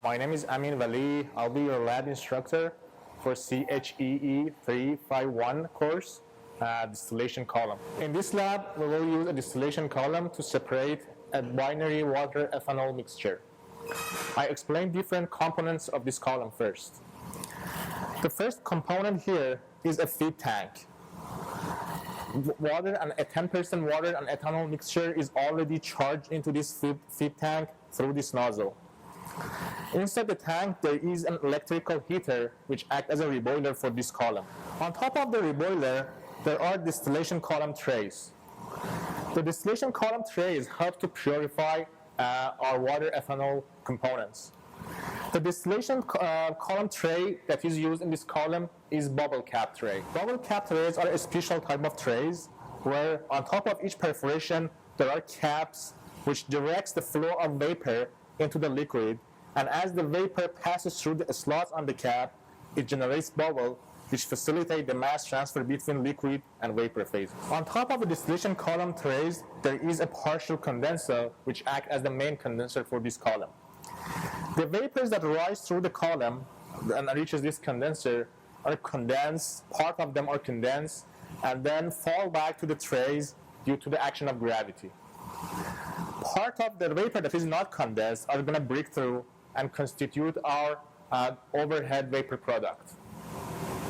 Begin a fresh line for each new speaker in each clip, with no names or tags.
My name is Amin Vali. I'll be your lab instructor for CHEE 351 course, distillation column. In this lab, we will use a distillation column to separate a binary water-ethanol mixture. I explain different components of this column first. The first component here is a feed tank. Water and a 10% water and ethanol mixture is already charged into this feed tank through this nozzle. Inside the tank, there is an electrical heater which acts as a reboiler for this column. On top of the reboiler, there are distillation column trays. The distillation column trays help to purify our water ethanol components. The distillation column tray that is used in this column is bubble cap tray. Bubble cap trays are a special type of trays where on top of each perforation there are caps which directs the flow of vapor into the liquid, and as the vapor passes through the slots on the cap, it generates bubble which facilitate the mass transfer between liquid and vapor phases. On top of the distillation column trays, there is a partial condenser which acts as the main condenser for this column. The vapors that rise through the column and reaches this condenser are condensed, part of them are condensed, and then fall back to the trays due to the action of gravity. Part of the vapor that is not condensed are going to break through and constitute our overhead vapor product.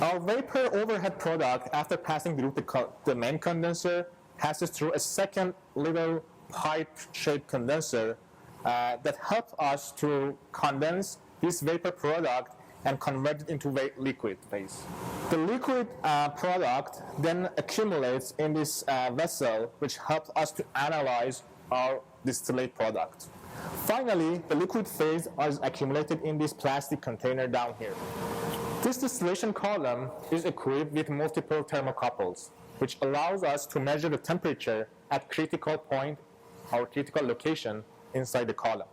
Our vapor overhead product, after passing through the main condenser, passes through a second little pipe-shaped condenser that helps us to condense this vapor product and convert it into liquid phase. The liquid product then accumulates in this vessel, which helps us to analyze our distillate product. Finally, the liquid phase is accumulated in this plastic container down here. This distillation column is equipped with multiple thermocouples, which allows us to measure the temperature at critical point or critical location inside the column.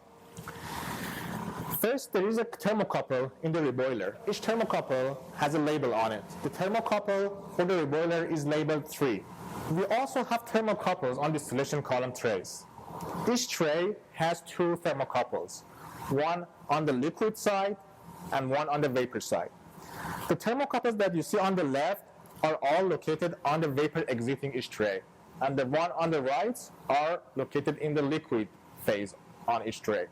First, there is a thermocouple in the reboiler. Each thermocouple has a label on it. The thermocouple for the reboiler is labeled 3. We also have thermocouples on distillation column trays. Each tray has 2 thermocouples, one on the liquid side and one on the vapor side. The thermocouples that you see on the left are all located on the vapor exiting each tray, and the one on the right are located in the liquid phase on each tray.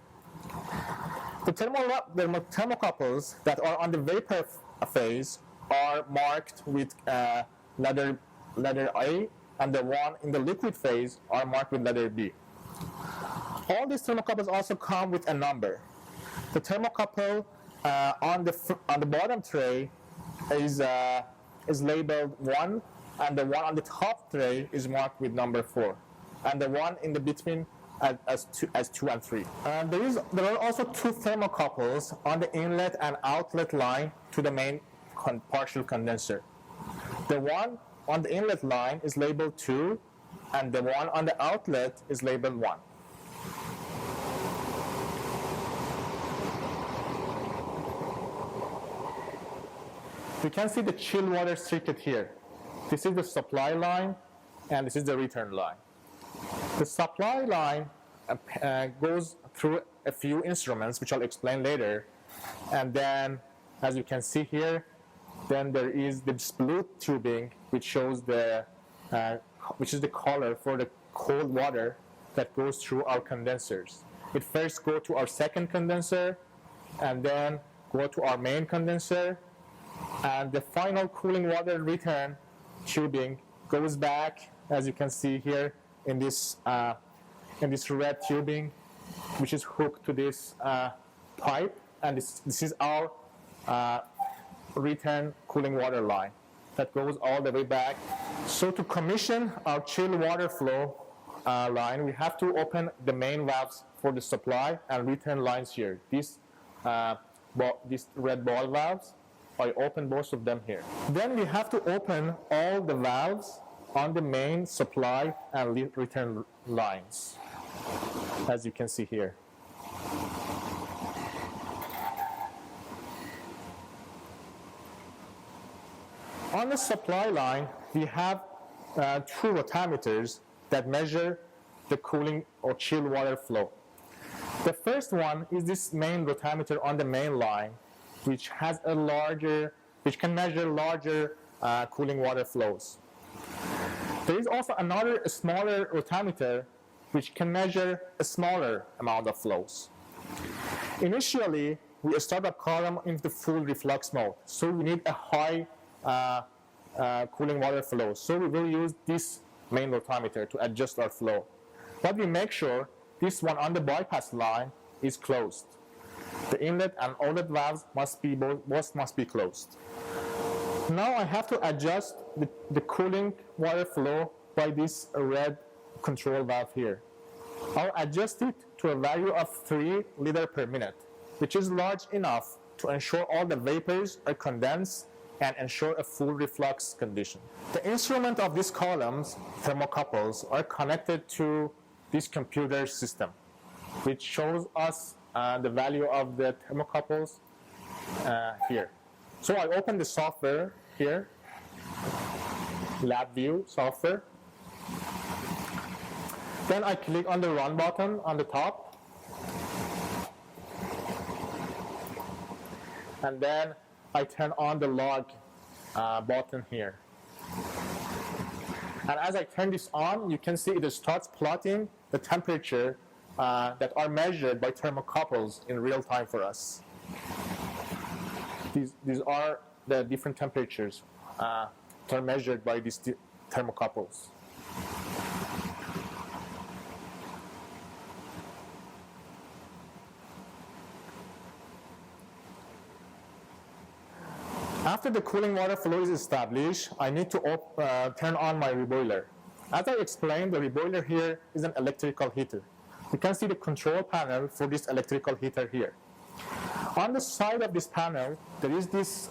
The thermocouples that are on the vapor phase are marked with letter A, and the one in the liquid phase are marked with letter B. All these thermocouples also come with a number. The thermocouple on the bottom tray is labeled 1, and the one on the top tray is marked with number 4, and the one in the between as 2 and 3. There are also 2 thermocouples on the inlet and outlet line to the main partial condenser. The one on the inlet line is labeled 2, and the one on the outlet is labeled 1. You can see the chill water circuit here. This is the supply line, and this is the return line. The supply line goes through a few instruments, which I'll explain later. And then, as you can see here, then there is the blue tubing, which shows which is the color for the cold water that goes through our condensers. It first goes to our second condenser, and then go to our main condenser, and the final cooling water return tubing goes back, as you can see here, in this red tubing, which is hooked to this pipe, and this is our return cooling water line that goes all the way back. So to commission our chill water flow line, we have to open the main valves for the supply and return lines here. These red ball valves, I open both of them here. Then we have to open all the valves on the main supply and return lines, as you can see here. On the supply line, we have 2 rotameters that measure the cooling or chill water flow. The first one is this main rotameter on the main line, which can measure larger cooling water flows. There is also another smaller rotameter which can measure a smaller amount of flows. Initially, we start a column in the full reflux mode, so we need a high cooling water flow. So we will use this main rotameter to adjust our flow. But we make sure this one on the bypass line is closed. The inlet and outlet valves both must be closed. Now I have to adjust the cooling water flow by this red control valve here. I'll adjust it to a value of 3 liters per minute, which is large enough to ensure all the vapors are condensed and ensure a full reflux condition. The instrument of these columns, thermocouples, are connected to this computer system, which shows us the value of the thermocouples here. So I open the software here, LabVIEW software. Then I click on the Run button on the top. And then I turn on the Log button here. And as I turn this on, you can see it starts plotting the temperature that are measured by thermocouples in real time for us. These are the different temperatures that are measured by these thermocouples. After the cooling water flow is established, I need to turn on my reboiler. As I explained, the reboiler here is an electrical heater. You can see the control panel for this electrical heater here. On the side of this panel, there is this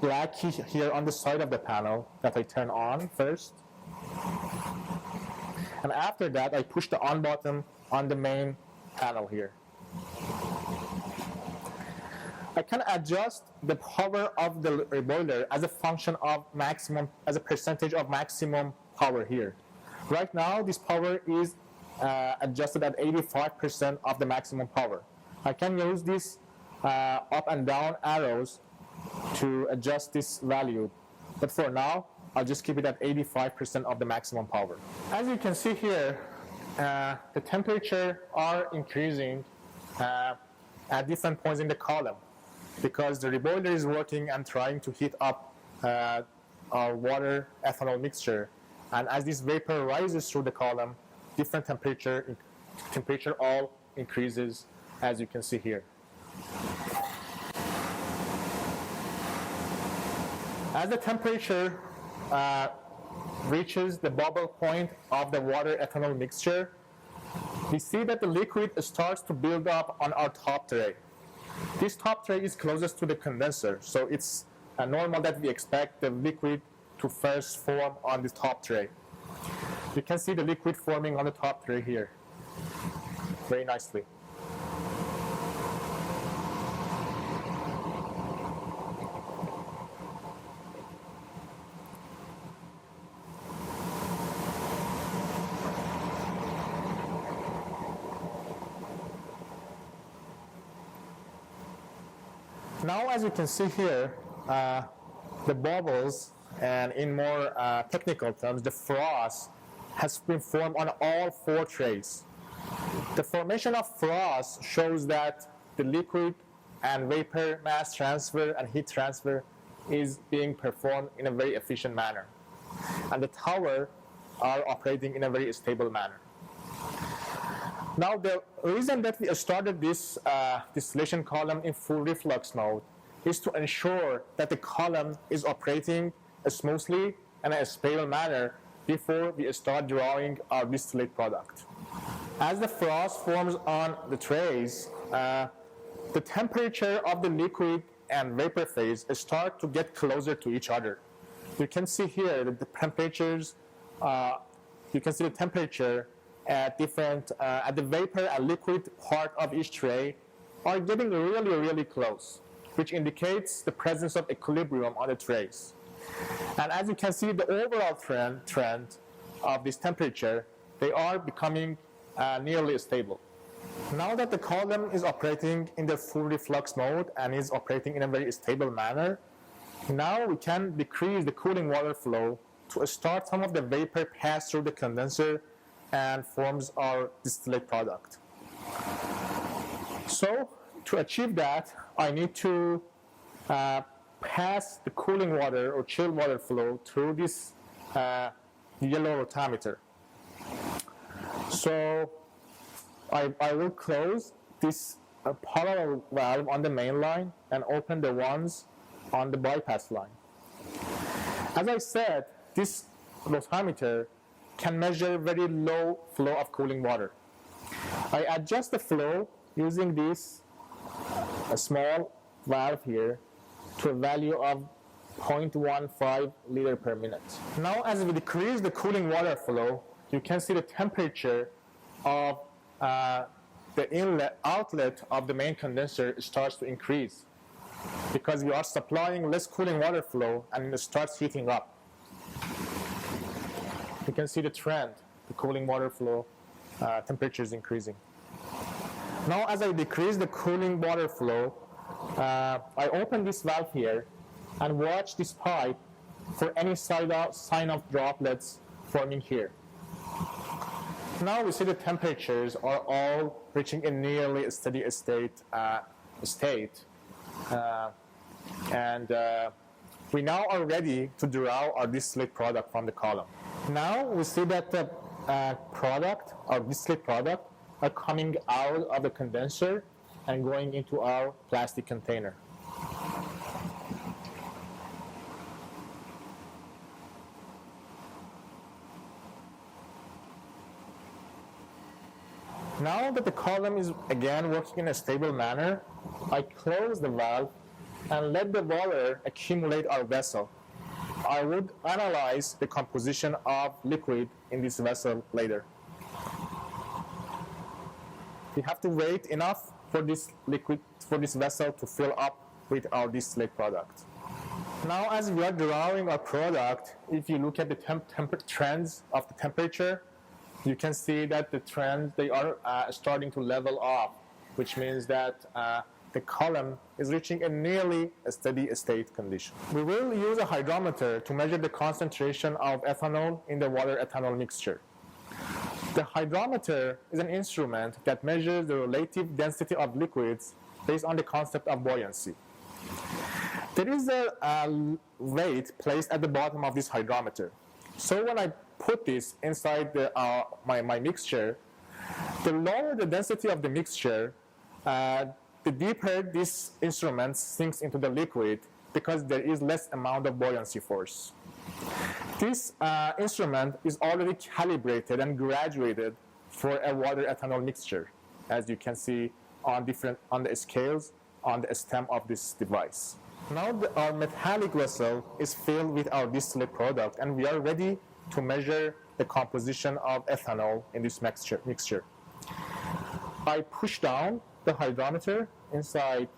black key here on the side of the panel that I turn on first. And after that, I push the on button on the main panel here. I can adjust the power of the reboiler as a function of maximum, as a percentage of maximum power here. Right now, this power is adjusted at 85% of the maximum power. I can use this up and down arrows to adjust this value. But for now, I'll just keep it at 85% of the maximum power. As you can see here, the temperature are increasing at different points in the column because the reboiler is working and trying to heat up our water ethanol mixture. And as this vapor rises through the column, different temperature all increases, as you can see here. As the temperature reaches the bubble point of the water ethanol mixture, we see that the liquid starts to build up on our top tray. This top tray is closest to the condenser, so it's normal that we expect the liquid to first form on the top tray. You can see the liquid forming on the top tray here very nicely. Now, as you can see here, the bubbles, and in more technical terms, the froth has been formed on all 4 trays. The formation of froth shows that the liquid and vapor mass transfer and heat transfer is being performed in a very efficient manner. And the tower are operating in a very stable manner. Now, the reason that we started this distillation column in full reflux mode is to ensure that the column is operating smoothly and in a stable manner before we start drawing our distillate product. As the froth forms on the trays, the temperature of the liquid and vapor phase start to get closer to each other. You can see here that the temperatures, you can see the temperature at the vapor and liquid part of each tray are getting really, really close, which indicates the presence of equilibrium on the trays. And as you can see, the overall trend of this temperature, they are becoming nearly stable. Now that the column is operating in the full reflux mode and is operating in a very stable manner, now we can decrease the cooling water flow to start some of the vapor pass through the condenser and forms our distillate product. So to achieve that, I need to pass the cooling water or chilled water flow through this yellow rotameter. So I will close this parallel valve on the main line and open the ones on the bypass line. As I said, this rotameter can measure very low flow of cooling water. I adjust the flow using this small valve here to a value of 0.15 liter per minute. Now as we decrease the cooling water flow, you can see the temperature of the outlet of the main condenser starts to increase because we are supplying less cooling water flow and it starts heating up. You can see the trend, the cooling water flow temperature is increasing. Now as I decrease the cooling water flow, I open this valve here and watch this pipe for any sign of droplets forming here. Now we see the temperatures are all reaching a nearly steady state, and we now are ready to draw our distillate product from the column. Now we see that the our distillate product, are coming out of the condenser and going into our plastic container. Now that the column is again working in a stable manner, I close the valve and let the water accumulate our vessel. I would analyze the composition of liquid in this vessel later. We have to wait enough for this vessel to fill up with our distillate product. Now as we are drawing our product, if you look at the trends of the temperature, you can see that the trends, they are starting to level off, which means that the column is reaching a nearly steady state condition. We will use a hydrometer to measure the concentration of ethanol in the water-ethanol mixture. The hydrometer is an instrument that measures the relative density of liquids based on the concept of buoyancy. There is a weight placed at the bottom of this hydrometer. So when I put this inside my mixture, the lower the density of the mixture, the deeper this instrument sinks into the liquid because there is less amount of buoyancy force. This instrument is already calibrated and graduated for a water-ethanol mixture, as you can see on the scales on the stem of this device. Now our metallic vessel is filled with our distillate product, and we are ready to measure the composition of ethanol in this mixture. I push down the hydrometer inside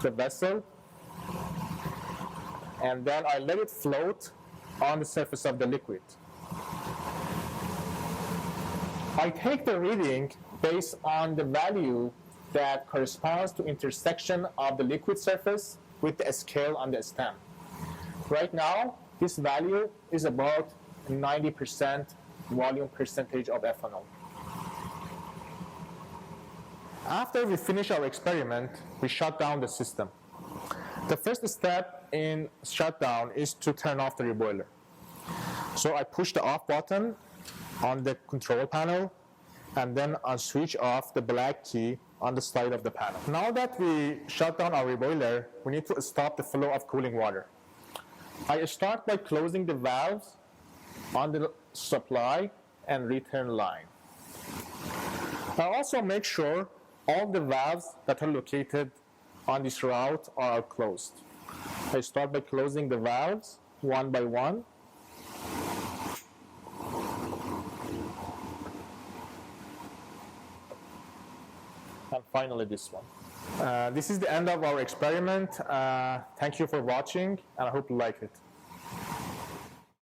the vessel, and then I let it float on the surface of the liquid. I take the reading based on the value that corresponds to intersection of the liquid surface with the scale on the stem. Right now, this value is about 90% volume percentage of ethanol. After we finish our experiment, we shut down the system. The first step in shutdown is to turn off the reboiler. So I push the off button on the control panel, and then I switch off the black key on the side of the panel. Now that we shut down our reboiler, we need to stop the flow of cooling water. I start by closing the valves on the supply and return line. I also make sure all the valves that are located on this route are closed. I start by closing the valves one by one. And finally this one. This is the end of our experiment. Thank you for watching, and I hope you like it.